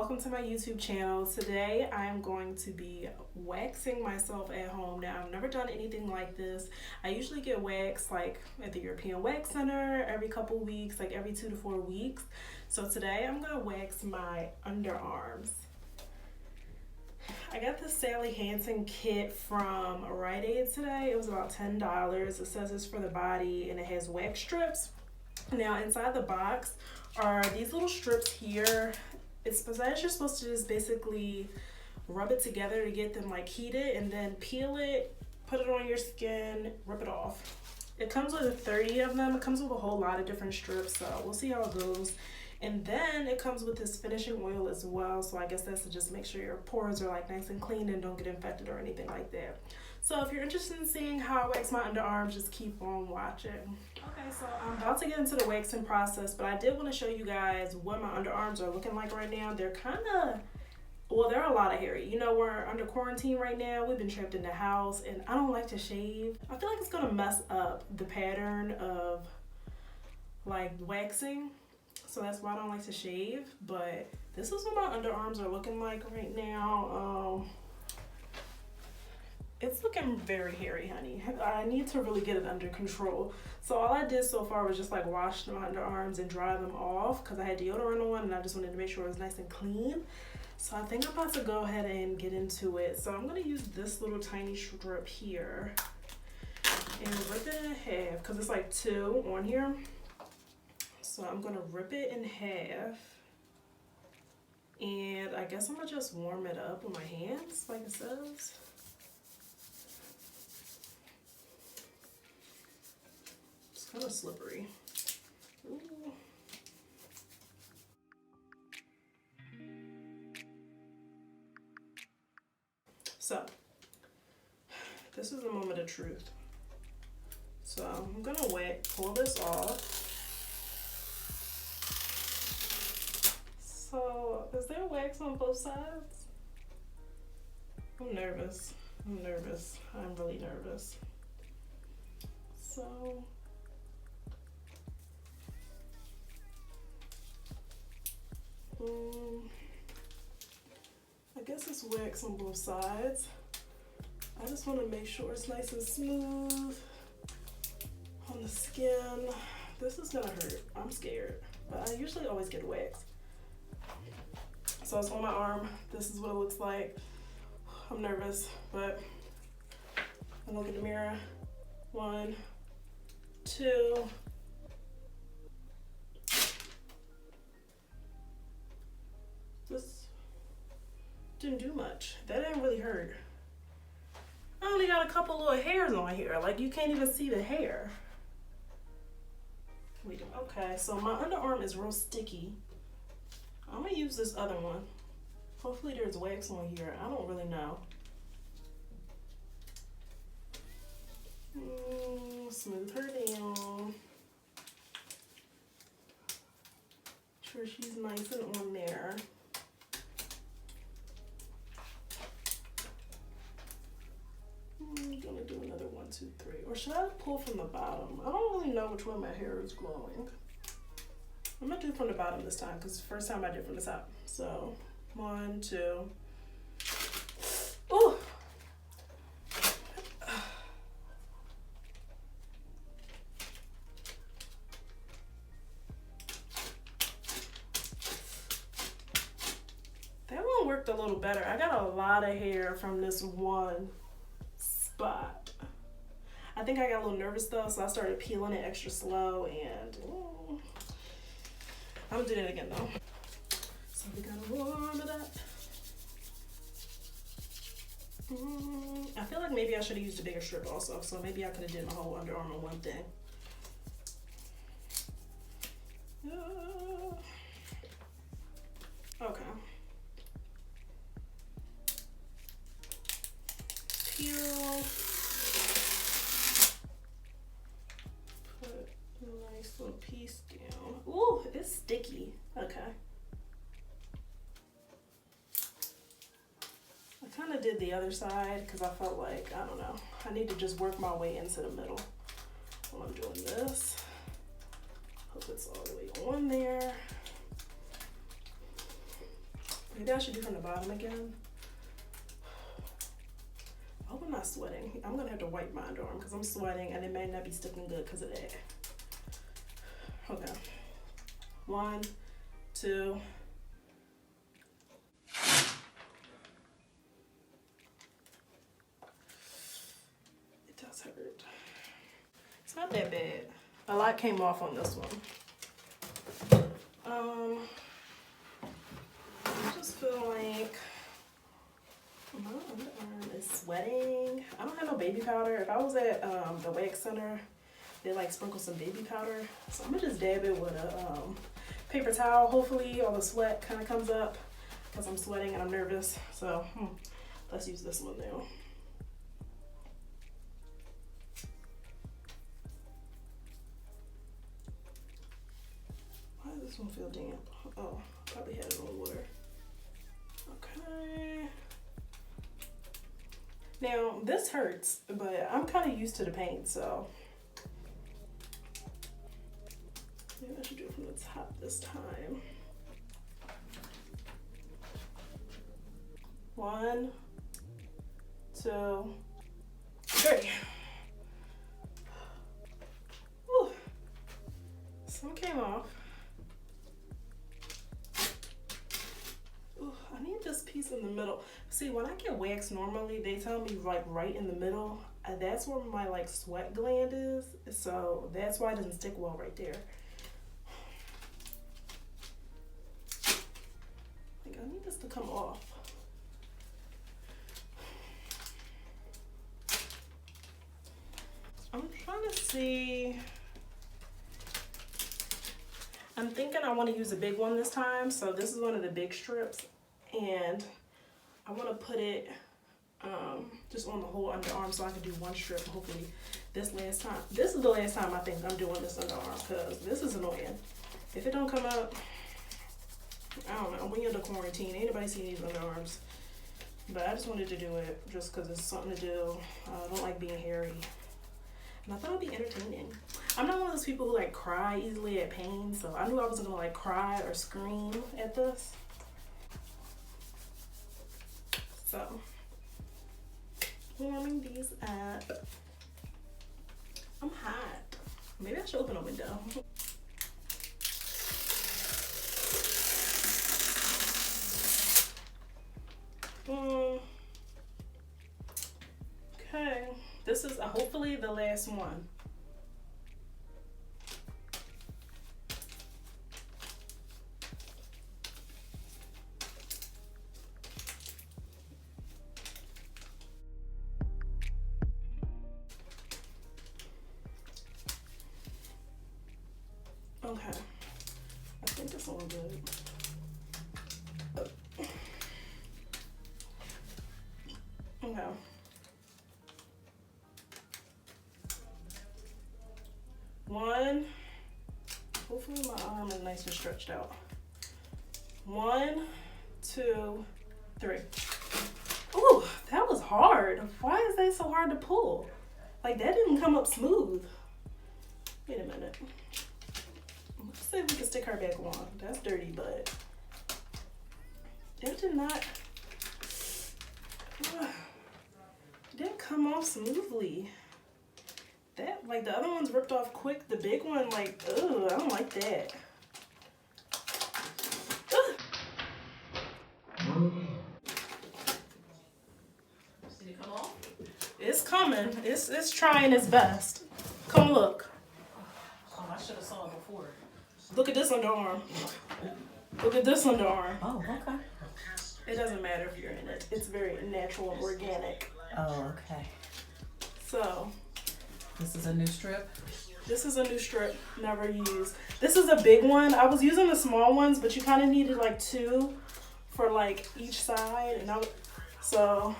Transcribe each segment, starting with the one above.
welcome to my YouTube channel. Today I'm going to be waxing myself at home. Now, I've never done anything like this. I usually get waxed like at the European Wax Center every couple weeks, like every 2 to 4 weeks. So today I'm gonna wax my underarms. I got this Sally Hansen kit from Rite Aid today. It was about $10. It says it's for the body and it has wax strips. Now inside the box are these little strips here. It's that you're supposed to just basically rub it together to get them like heated and then peel it, put it on your skin, rip it off. It comes with 30 of them. It comes with a whole lot of different strips, so we'll see how it goes. And then it comes with this finishing oil as well, so I guess that's to just make sure your pores are like nice and clean and don't get infected or anything like that. So if you're interested in seeing how I wax my underarms, just keep on watching. Okay, so I'm about to get into the waxing process, but I did want to show you guys what my underarms are looking like right now. They're kind of, well, they're a lot of hairy. You know, we're under quarantine right now. We've been trapped in the house, and I don't like to shave. I feel like it's going to mess up the pattern of, like, waxing. So that's why I don't like to shave, but this is what my underarms are looking like right now. It's looking very hairy, honey. I need to really get it under control. So all I did so far was just like wash my underarms and dry them off because I had deodorant on and I just wanted to make sure it was nice and clean. So I think I'm about to go ahead and get into it. So I'm gonna use this little tiny strip here and rip it in half because it's like 2 on here. So I'm gonna rip it in half. And I guess I'm gonna just warm it up with my hands like it says. Kind of slippery. Ooh. So, this is the moment of truth. So, I'm gonna pull this off. So, is there wax on both sides? I'm nervous. I'm really nervous. So, I guess it's wax on both sides. I just want to make sure it's nice and smooth on the skin. This is gonna hurt. I'm scared, but I usually always get wax. So it's on my arm. This is what it looks like. I'm nervous, but I look in the mirror. 1, 2. This didn't do much. That didn't really hurt. I only got a couple little hairs on here. Like you can't even see the hair. Okay, so my underarm is real sticky. I'm gonna use this other one. Hopefully there's wax on here. I don't really know. Smooth her down. Sure she's nice and on there. I'm gonna do another 1, 2, 3. Or should I pull from the bottom? I don't really know which way my hair is growing. I'm gonna do from the bottom this time because it's the first time I did from the top. So 1, 2. Ooh! That one worked a little better. I got a lot of hair from this one spot. I think I got a little nervous though, so I started peeling it extra slow and I'm gonna do that again though. So we gotta warm it up. I feel like maybe I should have used a bigger strip also, so maybe I could have did my whole underarm on one thing. Okay. Peel. Put a nice little piece down. Ooh, it's sticky. Okay. I kind of did the other side because I felt like, I don't know, I need to just work my way into the middle while I'm doing this. Hope it's all the way on there. Maybe I should do from the bottom again. I hope I'm not sweating. I'm gonna have to wipe my underarm because I'm sweating and it may not be sticking good because of that. Okay. 1, 2. It does hurt. It's not that bad. A lot came off on this one. I just feel like my underarm is sweating. I don't have no baby powder. If I was at the wax center, they like sprinkle some baby powder. So I'm gonna just dab it with a paper towel. Hopefully all the sweat kind of comes up because I'm sweating and I'm nervous. So let's use this one now. Why does this one feel damp? Oh, probably had it on water. Okay. Now this hurts, but I'm kind of used to the pain, so maybe I should do it from the top this time. 1, 2, 3. Whew. Some came off. Ooh, I need this piece in the middle. See, when I get waxed normally, they tell me like right in the middle. That's where my like sweat gland is. So that's why it doesn't stick well right there. Like I need this to come off. I'm trying to see. I'm thinking I want to use a big one this time. So this is one of the big strips. And I want to put it just on the whole underarm so I can do one strip. Hopefully this is the last time I think I'm doing this underarm because this is annoying. If it don't come up, I don't know. When you're in the quarantine, ain't nobody seen these underarms. But I just wanted to do it just because it's something to do. I don't like being hairy. And I thought it'd be entertaining. I'm not one of those people who like cry easily at pain, so I knew I wasn't gonna like cry or scream at this. So, warming these up. I'm hot. Maybe I should open a window. Okay, this is hopefully the last one. Okay, I think this one good. Okay. One. Hopefully my arm is nice and stretched out. 1, 2, 3. Ooh, that was hard. Why is that so hard to pull? Like that didn't come up smooth. Wait a minute. Let's see if we can stick her back on. That's dirty, but that did not. Didn't come off smoothly. That, like the other ones ripped off quick. The big one, like, ugh, I don't like that. Did it come off? It's coming. It's trying its best. Come look. Oh, I should have saw it before. Look at this underarm. Look at this underarm. Oh, okay. It doesn't matter if you're in it. It's very natural and organic. Oh, okay. So, This is a new strip? this is a new strip, never used. This is a big one. I was using the small ones, but you kind of needed like 2 for like each side. And so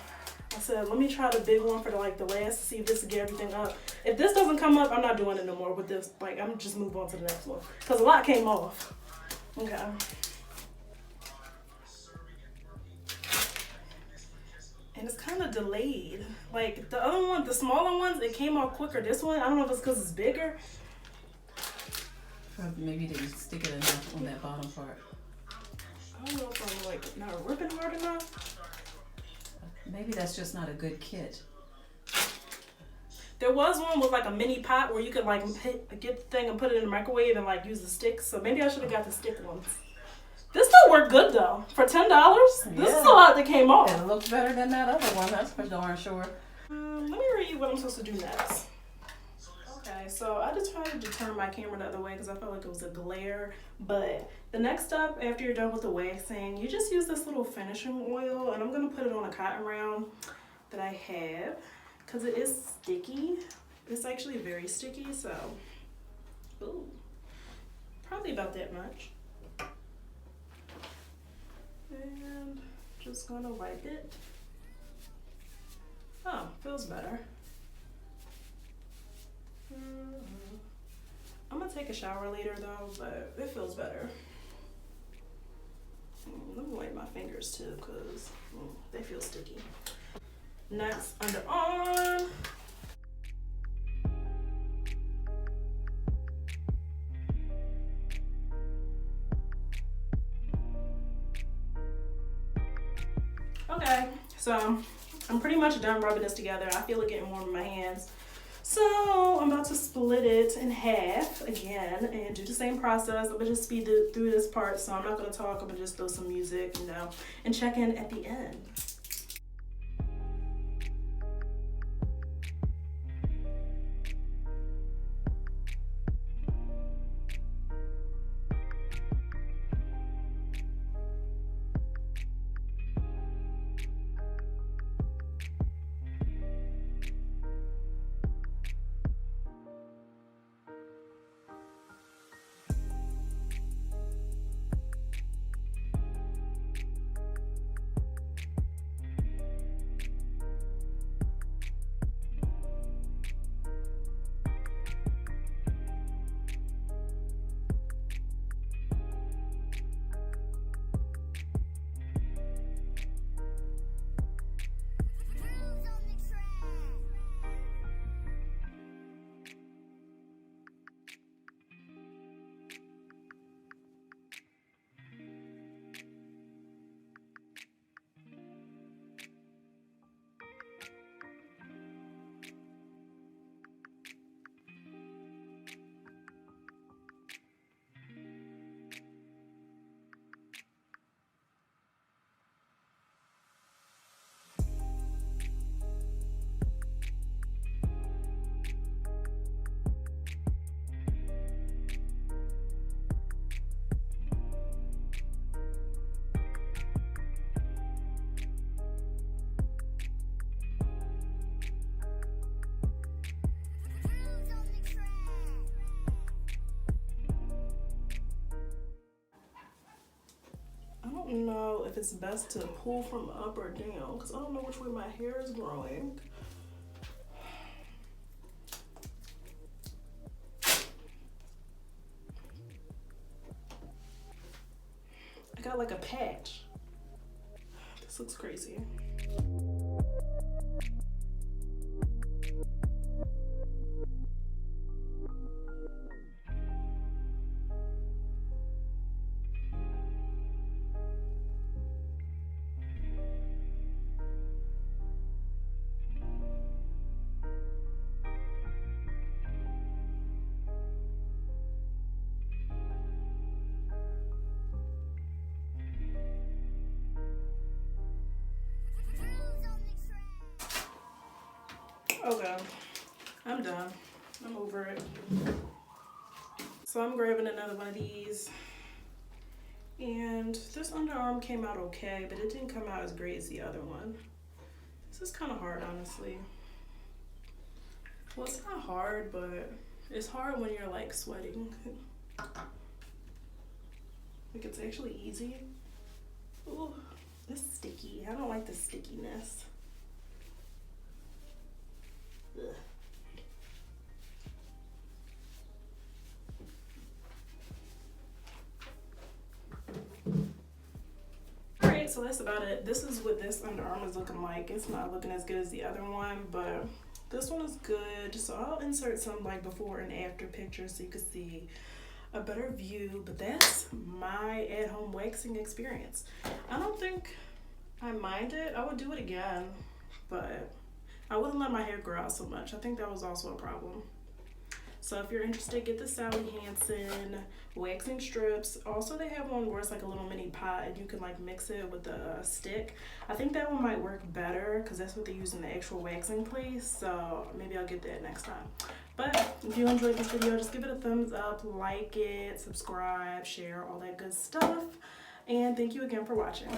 I said, let me try the big one for the last to see if this will get everything up. If this doesn't come up, I'm not doing it no more with this. Like, I'm just move on to the next one. Because a lot came off. Okay. And it's kind of delayed. Like the other one, the smaller ones, it came off quicker. This one, I don't know if it's because it's bigger. Maybe they didn't stick it enough on that bottom part. I don't know if I'm like not ripping hard enough. Maybe that's just not a good kit. There was one with like a mini pot where you could like get the thing and put it in the microwave and like use the sticks. So maybe I should have got the stick ones. This still worked good though. For $10, this is a lot that came off. It looks better than that other one, that's for darn sure. Let me read you what I'm supposed to do next. Okay, so I decided to turn my camera the other way because I felt like it was a glare. But the next step after you're done with the waxing, you just use this little finishing oil, and I'm gonna put it on a cotton round that I have because it is sticky. It's actually very sticky, so ooh, probably about that much. And just gonna wipe it. Oh, feels better. I'm gonna take a shower later though, but it feels better. Let me wipe my fingers too, cause they feel sticky. Next, underarm. Okay, so I'm pretty much done rubbing this together. I feel it getting warm in my hands. So I'm about to split it in half again and do the same process. I'm gonna just speed through this part, so I'm not gonna talk. I'm gonna just throw some music, you know, and check in at the end. I don't know if it's best to pull from up or down because I don't know which way my hair is growing. I got like a patch. This looks crazy. Okay, I'm done. I'm over it. So I'm grabbing another one of these. And this underarm came out okay, but it didn't come out as great as the other one. This is kind of hard, honestly. Well, it's not hard, but it's hard when you're like sweating. Like it's actually easy. Ooh, it's sticky. I don't like the stickiness. Ugh. Alright, so that's about it. This is what this underarm is looking like. It's not looking as good as the other one, but this one is good. So I'll insert some like before and after pictures so you can see. a better view. But that's my at-home waxing experience. I don't think I mind it. I would do it again, but I wouldn't let my hair grow out so much. I think that was also a problem. So if you're interested, get the Sally Hansen waxing strips. Also, they have one where it's like a little mini pot and you can like mix it with a stick. I think that one might work better because that's what they use in the actual waxing place. So maybe I'll get that next time. But if you enjoyed this video, just give it a thumbs up, like it, subscribe, share, all that good stuff. And thank you again for watching.